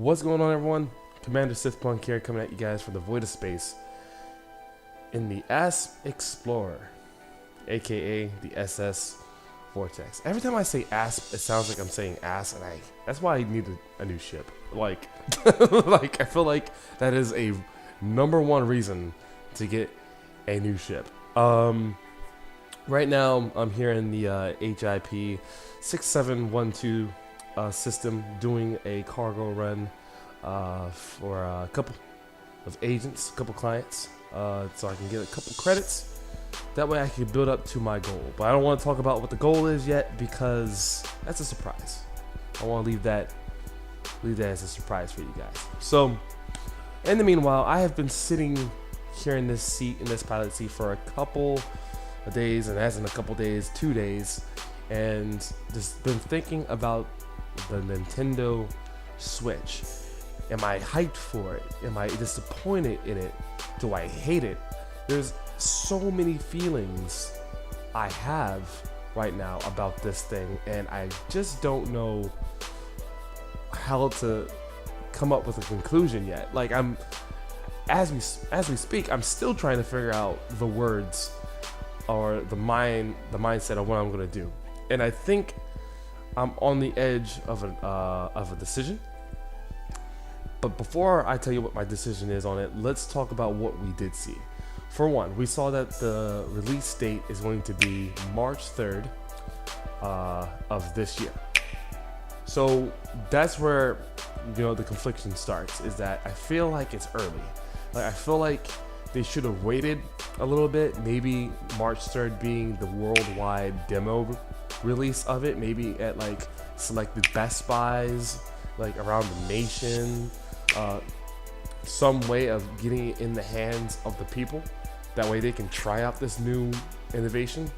What's going on, everyone? Commander Sithpunk here, coming at you guys from the Void of Space in the Asp Explorer, aka the SS Vortex. Every time I say Asp, it sounds like I'm saying ass, and that's why I need a new ship. Like, I feel like that is a #1 reason to get a new ship. Right now I'm here in the HIP 6712 system, doing a cargo run for a couple of agents, a couple clients, so I can get a couple credits. That way I can build up to my goal. But I don't want to talk about what the goal is yet because that's a surprise. I want to leave that as a surprise for you guys. So in the meanwhile, I have been sitting here in this seat, in this pilot seat, for a couple of days, and as in a couple days, 2 days, and just been thinking about the Nintendo Switch. Am I hyped for it? Am I disappointed in it? Do I hate it? There's so many feelings I have right now about this thing, and I just don't know how to come up with a conclusion yet. Like, as we speak, I'm still trying to figure out the words or the mindset of what I'm gonna do, and I think I'm on the edge of a decision. But before I tell you what my decision is on it, let's talk about what we did see. For one, we saw that the release date is going to be March 3rd of this year. So that's where, the confliction starts, is that I feel like it's early. Like, I feel like they should have waited a little bit, maybe March 3rd being the worldwide demo release of it, maybe at like selected Best Buys, like around the nation, some way of getting it in the hands of the people. That way they can try out this new innovation.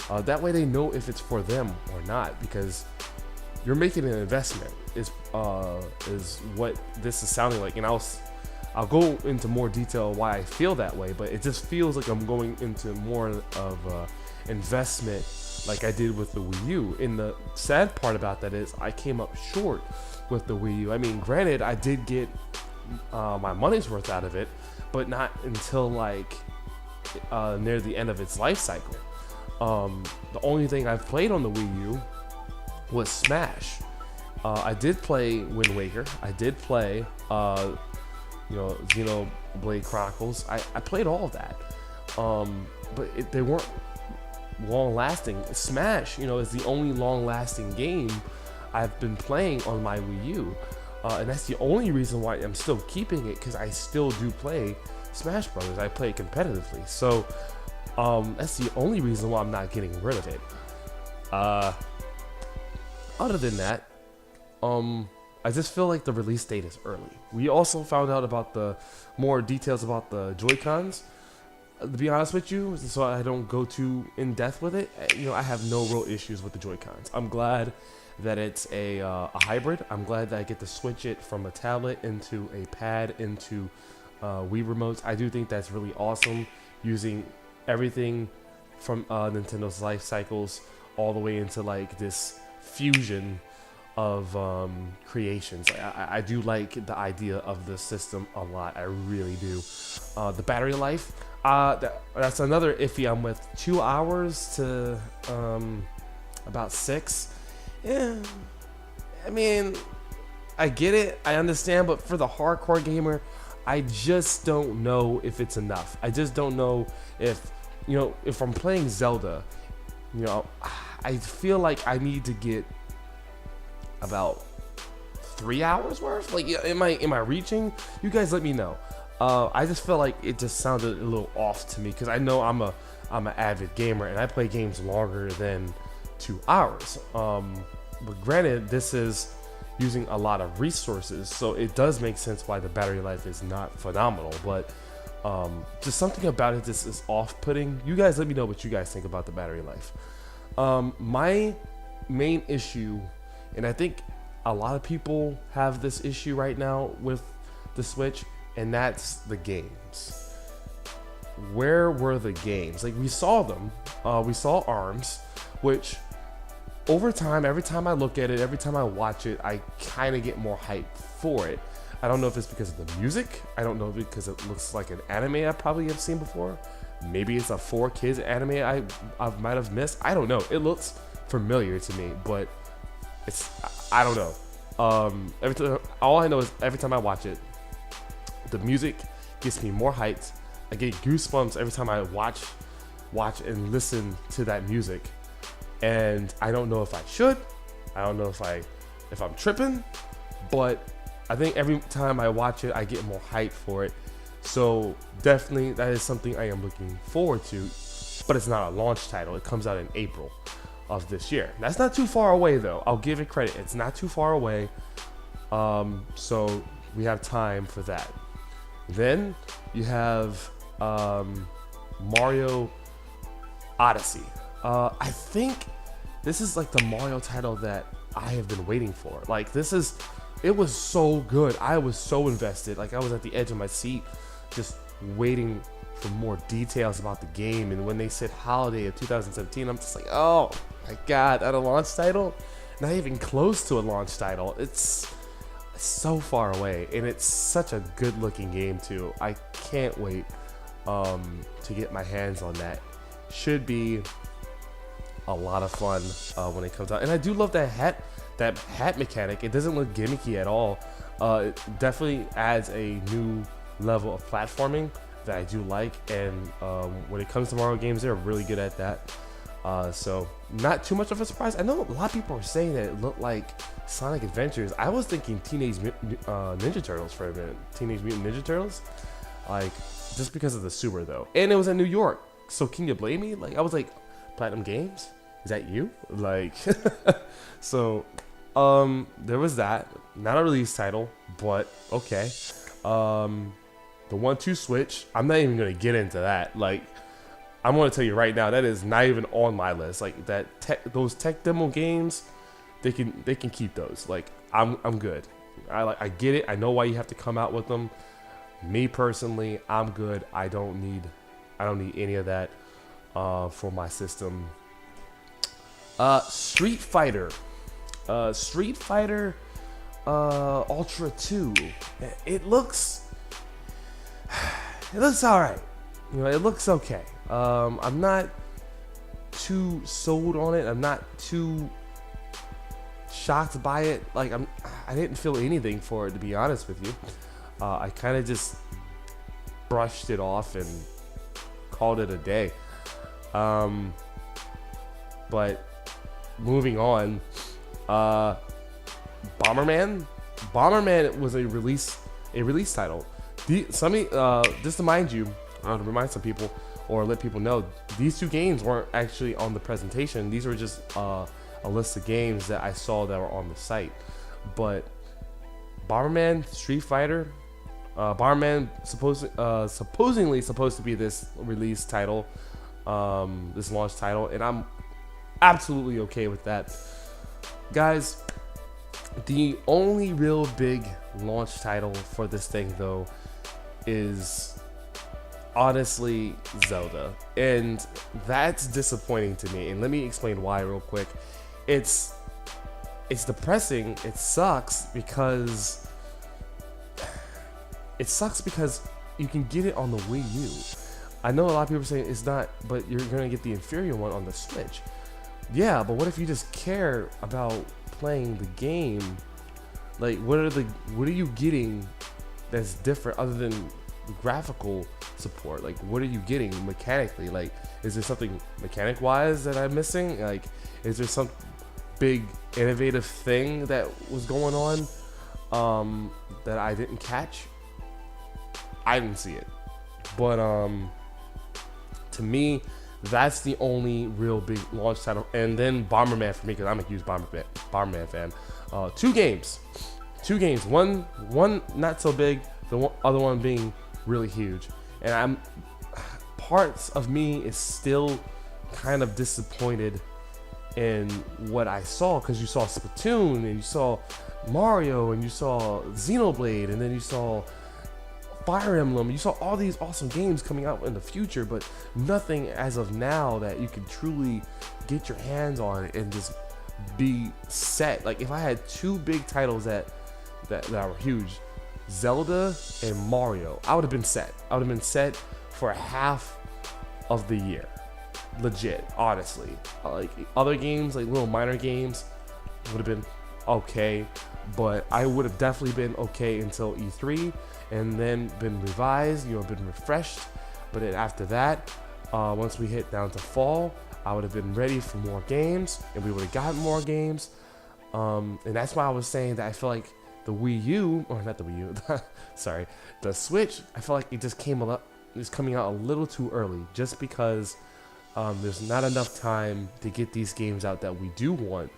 That way they know if it's for them or not, because you're making an investment is what this is sounding like. And I'll go into more detail why I feel that way, but it just feels like I'm going into more of investment like I did with the Wii U. And the sad part about that is I came up short with the Wii U. I mean, granted, I did get my money's worth out of it, but not until like near the end of its life cycle. The only thing I've played on the Wii U was Smash. I did play Wind Waker. I did play Xenoblade Chronicles. I played all of that, but they weren't long-lasting. Smash, is the only long-lasting game I've been playing on my Wii U, and that's the only reason why I'm still keeping it, because I still do play Smash Brothers. I play it competitively, so that's the only reason why I'm not getting rid of it. Other than that, I just feel like the release date is early. We also found out about the more details about the Joy-Cons. To be honest with you, so I don't go too in depth with it, I have no real issues with the Joy-Cons. I'm glad that it's a hybrid. I'm glad that I get to switch it from a tablet into a pad into Wii remotes. I do think that's really awesome, using everything from Nintendo's life cycles all the way into like this fusion of creations. I do like the idea of the system a lot. I really do. The battery life, that's another iffy I'm with. 2 hours to about 6. Yeah, I mean, I get it, I understand, but for the hardcore gamer, I just don't know if it's enough. I just don't know if I'm playing Zelda, I feel like I need to get about 3 hours worth. Like, am I reaching? You guys let me know. I just felt like it just sounded a little off to me, because I know I'm an avid gamer and I play games longer than 2 hours. But granted, this is using a lot of resources, so it does make sense why the battery life is not phenomenal. But just something about it just is off-putting. You guys let me know what you guys think about the battery life. My main issue, and I think a lot of people have this issue right now with the Switch, and that's the games. Where were the games? Like, we saw them. We saw ARMS, which over time, every time I look at it, every time I watch it, I kind of get more hype for it. I don't know if it's because of the music. I don't know if it's because it looks like an anime I probably have seen before. Maybe it's a 4Kids anime I might have missed. I don't know. It looks familiar to me, but I don't know. Every time, all I know is every time I watch it, the music gets me more hyped. I get goosebumps every time I watch and listen to that music. And I don't know if I should. I don't know if I'm tripping, but I think every time I watch it, I get more hype for it. So definitely that is something I am looking forward to, but it's not a launch title. It comes out in April of this year. That's not too far away though. I'll give it credit. It's not too far away. So we have time for that. Then you have Mario Odyssey. I think this is like the Mario title that I have been waiting for. Like it was so good. I was so invested. Like I was at the edge of my seat, just waiting for more details about the game. And when they said holiday of 2017, I'm just like, oh my god, at a launch title? Not even close to a launch title. It's so far away, and it's such a good looking game too. I can't wait to get my hands on that. Should be a lot of fun when it comes out. And I do love that hat mechanic. It doesn't look gimmicky at all. It definitely adds a new level of platforming that I do like, and when it comes to Mario games, they're really good at that. So not too much of a surprise. I know a lot of people are saying that it looked like Sonic Adventures. I was thinking Teenage Ninja Turtles for a minute. Teenage Mutant Ninja Turtles, like just because of the sewer though, and it was in New York. So can you blame me? Like I was like, Platinum Games, is that you? Like, so there was that. Not a release title, but okay. The 1-2 switch. I'm not even gonna get into that. Like, I'm gonna tell you right now, that is not even on my list. Like those tech demo games, they can keep those. Like I'm good. I get it. I know why you have to come out with them. Me personally, I'm good. I don't need any of that for my system. Street Fighter Ultra 2. It looks all right. You know, it looks okay. I'm not too sold on it. I'm not too shocked by it. Like I didn't feel anything for it, to be honest with you. I kind of just brushed it off and called it a day. But moving on, Bomberman was a release title. Just to remind some people or let people know, these two games weren't actually on the presentation. These were just a list of games that I saw that were on the site. But Bomberman, Street Fighter, Bomberman supposedly supposed to be this release title, this launch title, and I'm absolutely okay with that. Guys, the only real big launch title for this thing though is honestly Zelda, and that's disappointing to me, and let me explain why real quick. It's depressing. It sucks because you can get it on the Wii U. I know a lot of people are saying it's not, but you're gonna get the inferior one on the Switch. Yeah, but what if you just care about playing the game? Like, what are you getting that's different other than the graphical support? Like, what are you getting mechanically? Like, is there something mechanic wise that I'm missing? Like, is there some big innovative thing that was going on that I didn't catch? I didn't see it, but to me, that's the only real big launch title. And then Bomberman for me, because I'm a huge Bomberman fan. Two games, one not so big, the other one being really huge, and parts of me is still kind of disappointed in what I saw, because you saw Splatoon and you saw Mario and you saw Xenoblade and then you saw Fire Emblem. You saw all these awesome games coming out in the future, but nothing as of now that you can truly get your hands on and just be set. Like if I had two big titles that were huge, Zelda and Mario, I would have been set. I would have been set for half of the year. Legit, honestly. Like other games, like little minor games, would have been okay, but I would have definitely been okay until E3, and then been revised, been refreshed. But then after that, once we hit down to fall, I would have been ready for more games, and we would have gotten more games. And that's why I was saying that I feel like the Wii U, or not the Wii U, sorry, the Switch, I feel like it just is coming out a little too early, just because there's not enough time to get these games out that we do want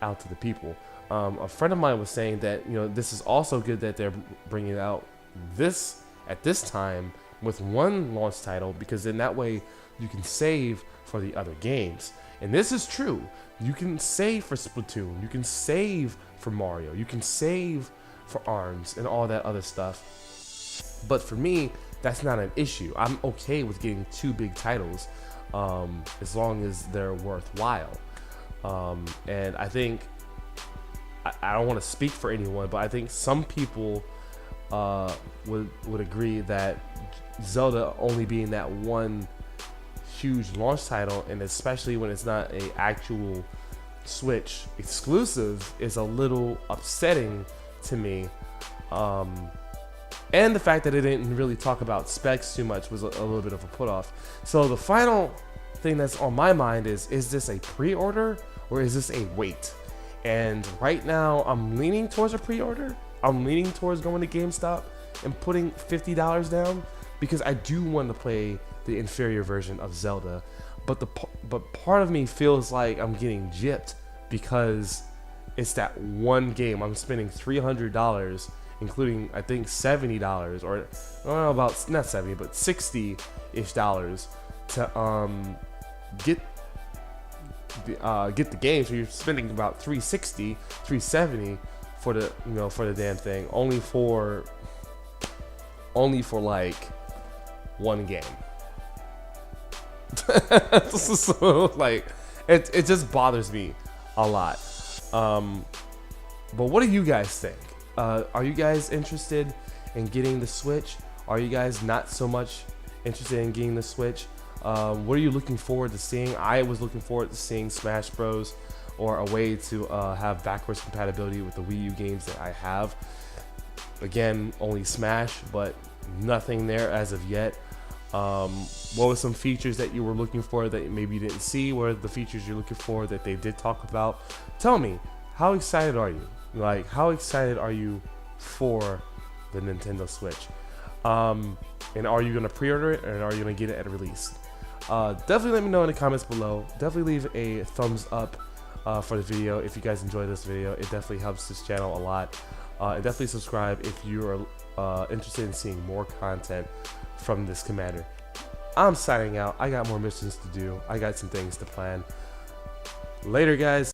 out to the people. A friend of mine was saying that this is also good that they're bringing out this at this time with one launch title, because in that way you can save for the other games. And this is true. You can save for Splatoon, you can save for Mario, you can save for ARMS and all that other stuff. But for me, that's not an issue. I'm okay with getting two big titles, as long as they're worthwhile. And I think, I don't want to speak for anyone, but I think some people would agree that Zelda only being that one huge launch title, and especially when it's not a actual Switch exclusive, is a little upsetting to me. And the fact that it didn't really talk about specs too much was a little bit of a put off. So the final thing that's on my mind is this a pre-order or is this a wait? And right now I'm leaning towards a pre-order. I'm leaning towards going to GameStop and putting $50 down, because I do want to play the inferior version of Zelda. But part of me feels like I'm getting gypped, because it's that one game. I'm spending $300, including I think $70, or I don't know about, not 70, but $60-ish to get the game. So you're spending about $360, $370 for the for the damn thing, only for like one game. So like it just bothers me a lot. But what do you guys think? Are you guys interested in getting the Switch? Are you guys not so much interested in getting the Switch? What are you looking forward to seeing? I was looking forward to seeing Smash Bros, or a way to have backwards compatibility with the Wii U games that I have. Again, only Smash, but nothing there as of yet. What were some features that you were looking for that maybe you didn't see? What are the features you're looking for that they did talk about? Tell me, how excited are you? Like, how excited are you for the Nintendo Switch? And are you going to pre-order it, and are you going to get it at release? Definitely let me know in the comments below. Definitely leave a thumbs up for the video if you guys enjoyed this video. It definitely helps this channel a lot. And definitely subscribe if you are interested in seeing more content from this commander. I'm signing out. I got more missions to do. I got some things to plan. Later, guys.